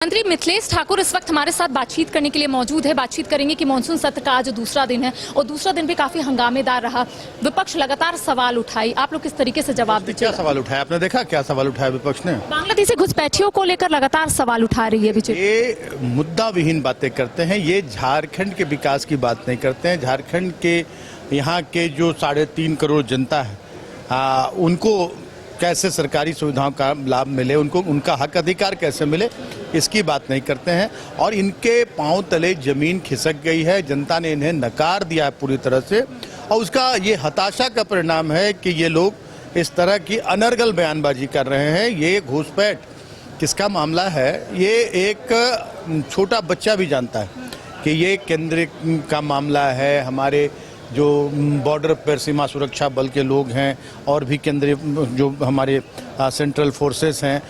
मंत्री मिथिलेश ठाकुर इस वक्त हमारे साथ बातचीत करने के लिए मौजूद है। बातचीत करेंगे कि मानसून सत्र का आज दूसरा दिन है और दूसरा दिन भी काफी हंगामेदार रहा। विपक्ष लगातार सवाल उठाई, आप लोग किस तरीके से जवाब दीजिए? क्या सवाल उठाया? आपने देखा क्या सवाल उठाया विपक्ष ने? बांग्लादेशी घुसपैठियों को लेकर लगातार सवाल उठा रही है बीजेपी। ये मुद्दा विहीन बातें करते हैं, ये झारखंड के विकास की बात नहीं करते हैं। झारखंड के यहाँ के जो 3.5 करोड़ जनता है उनको कैसे सरकारी सुविधाओं का लाभ मिले, उनको उनका हक अधिकार कैसे मिले, इसकी बात नहीं करते हैं। और इनके पांव तले जमीन खिसक गई है, जनता ने इन्हें नकार दिया है पूरी तरह से। और उसका ये हताशा का परिणाम है कि ये लोग इस तरह की अनर्गल बयानबाजी कर रहे हैं। ये घुसपैठ किसका मामला है, ये एक छोटा बच्चा भी जानता है कि ये केंद्र का मामला है। हमारे जो बॉर्डर पर सीमा सुरक्षा बल के लोग हैं और भी केंद्रीय जो हमारे सेंट्रल फोर्सेस हैं,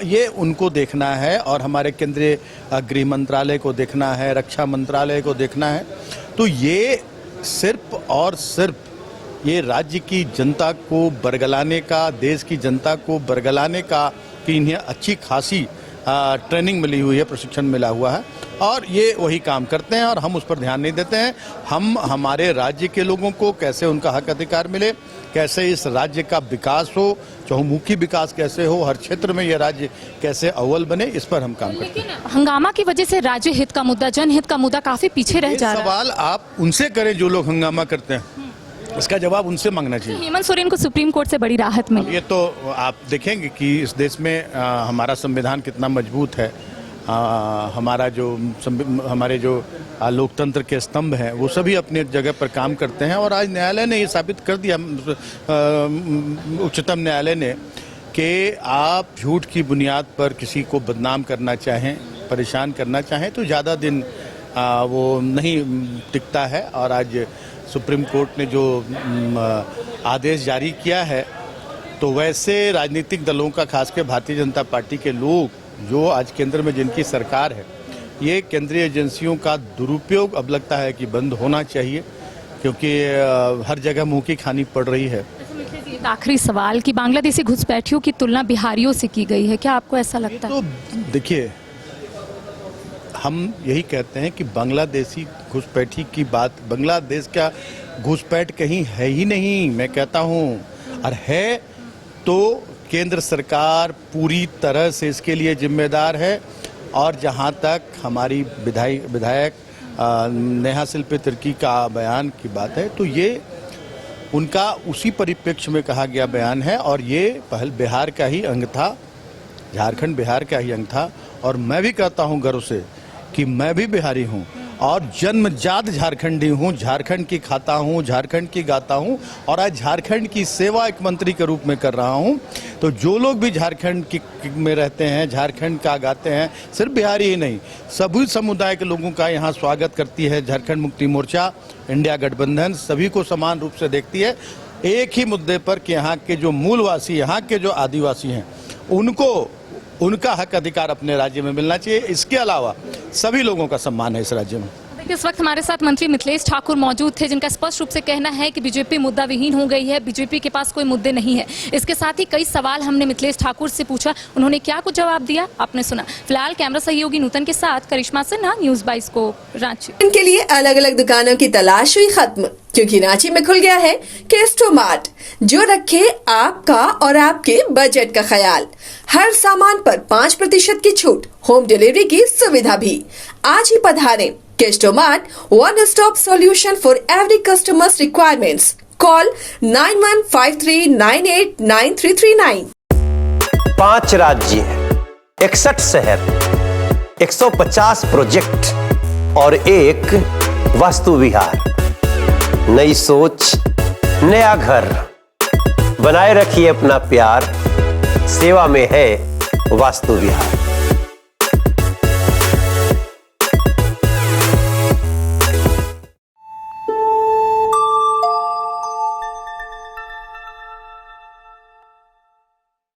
ये उनको देखना है और हमारे केंद्रीय गृह मंत्रालय को देखना है, रक्षा मंत्रालय को देखना है। तो ये सिर्फ और सिर्फ ये राज्य की जनता को बरगलाने का, देश की जनता को बरगलाने का कि इन्हें अच्छी खासी ट्रेनिंग मिली हुई है, प्रशिक्षण मिला हुआ है और ये वही काम करते हैं और हम उस पर ध्यान नहीं देते हैं। हम हमारे राज्य के लोगों को कैसे उनका हक अधिकार मिले, कैसे इस राज्य का विकास हो, चहुमुखी विकास कैसे हो, हर क्षेत्र में ये राज्य कैसे अव्वल बने, इस पर हम काम करते हैं। हंगामा की वजह से राज्य हित का मुद्दा, जनहित का मुद्दा काफी पीछे रह जा रहा है। सवाल आप उनसे करें जो लोग हंगामा करते हैं, इसका जवाब उनसे मांगना चाहिए। हेमंत सोरेन को सुप्रीम कोर्ट से बड़ी राहत मिली। ये तो आप देखेंगे कि इस देश में हमारा संविधान कितना मजबूत है। हमारा जो हमारे जो लोकतंत्र के स्तंभ हैं वो सभी अपनी जगह पर काम करते हैं। और आज न्यायालय ने ये साबित कर दिया, उच्चतम न्यायालय ने, कि आप झूठ की बुनियाद पर किसी को बदनाम करना चाहें, परेशान करना चाहें तो ज़्यादा दिन वो नहीं टिकता है। और आज सुप्रीम कोर्ट ने जो आदेश जारी किया है, तो वैसे राजनीतिक दलों का, खासकर भारतीय जनता पार्टी के लोग जो आज केंद्र में जिनकी सरकार है, ये केंद्रीय एजेंसियों का दुरुपयोग अब लगता है कि बंद होना चाहिए, क्योंकि हर जगह मुंह की खानी पड़ रही है। एक आखिरी सवाल कि बांग्लादेशी घुसपैठियों की तुलना बिहारियों से की गई है, क्या आपको ऐसा लगता है? तो देखिए, हम यही कहते हैं कि बांग्लादेशी घुसपैठी की बात, बांग्लादेश का घुसपैठ कहीं है ही नहीं, मैं कहता हूँ। और है तो केंद्र सरकार पूरी तरह से इसके लिए जिम्मेदार है। और जहाँ तक हमारी विधायक नेहा शिल्पी तिर्की का बयान की बात है, तो ये उनका उसी परिप्रेक्ष्य में कहा गया बयान है और ये पहल बिहार का ही अंग था, झारखंड बिहार का ही अंग था। और मैं भी कहता हूँ गर्व से कि मैं भी बिहारी हूँ और जन्मजात झारखंडी हूँ, झारखंड की खाता हूँ, झारखंड की गाता हूँ और आज झारखंड की सेवा एक मंत्री के रूप में कर रहा हूँ। तो जो लोग भी झारखंड में रहते हैं, झारखंड का गाते हैं, सिर्फ बिहारी ही नहीं, सभी समुदाय के लोगों का यहाँ स्वागत करती है झारखंड मुक्ति मोर्चा, इंडिया गठबंधन सभी को समान रूप से देखती है, एक ही मुद्दे पर कि यहाँ के जो मूलवासी, यहाँ के जो आदिवासी हैं, उनको उनका हक अधिकार अपने राज्य में मिलना चाहिए। इसके अलावा सभी लोगों का सम्मान है इस राज्य में। देखिए, इस वक्त हमारे साथ मंत्री मिथिलेश ठाकुर मौजूद थे, जिनका स्पष्ट रूप से कहना है कि बीजेपी मुद्दा विहीन हो गई है, बीजेपी के पास कोई मुद्दे नहीं है। इसके साथ ही कई सवाल हमने मिथिलेश ठाकुर से पूछा, उन्होंने क्या कुछ जवाब दिया आपने सुना। फिलहाल कैमरा सहयोगी नूतन के साथ करिश्मा सिन्हा, न्यूज़ 22 को रांची। इनके लिए अलग अलग दुकानों की तलाश हुई खत्म, क्योंकि रांची में खुल गया है केस्टोमार्ट, जो रखे आपका और आपके बजट का ख्याल। हर सामान पर 5% की छूट, होम डिलीवरी की सुविधा भी। आज ही पधारें। केस्टोमार्ट, one stop solution for every customer's requirements. Call 9153989339। 5 राज्य, 61 शहर, 150 प्रोजेक्ट और एक वास्तु विहार। नई सोच, नया घर, बनाए रखिए अपना प्यार, सेवा में है वास्तु विहार।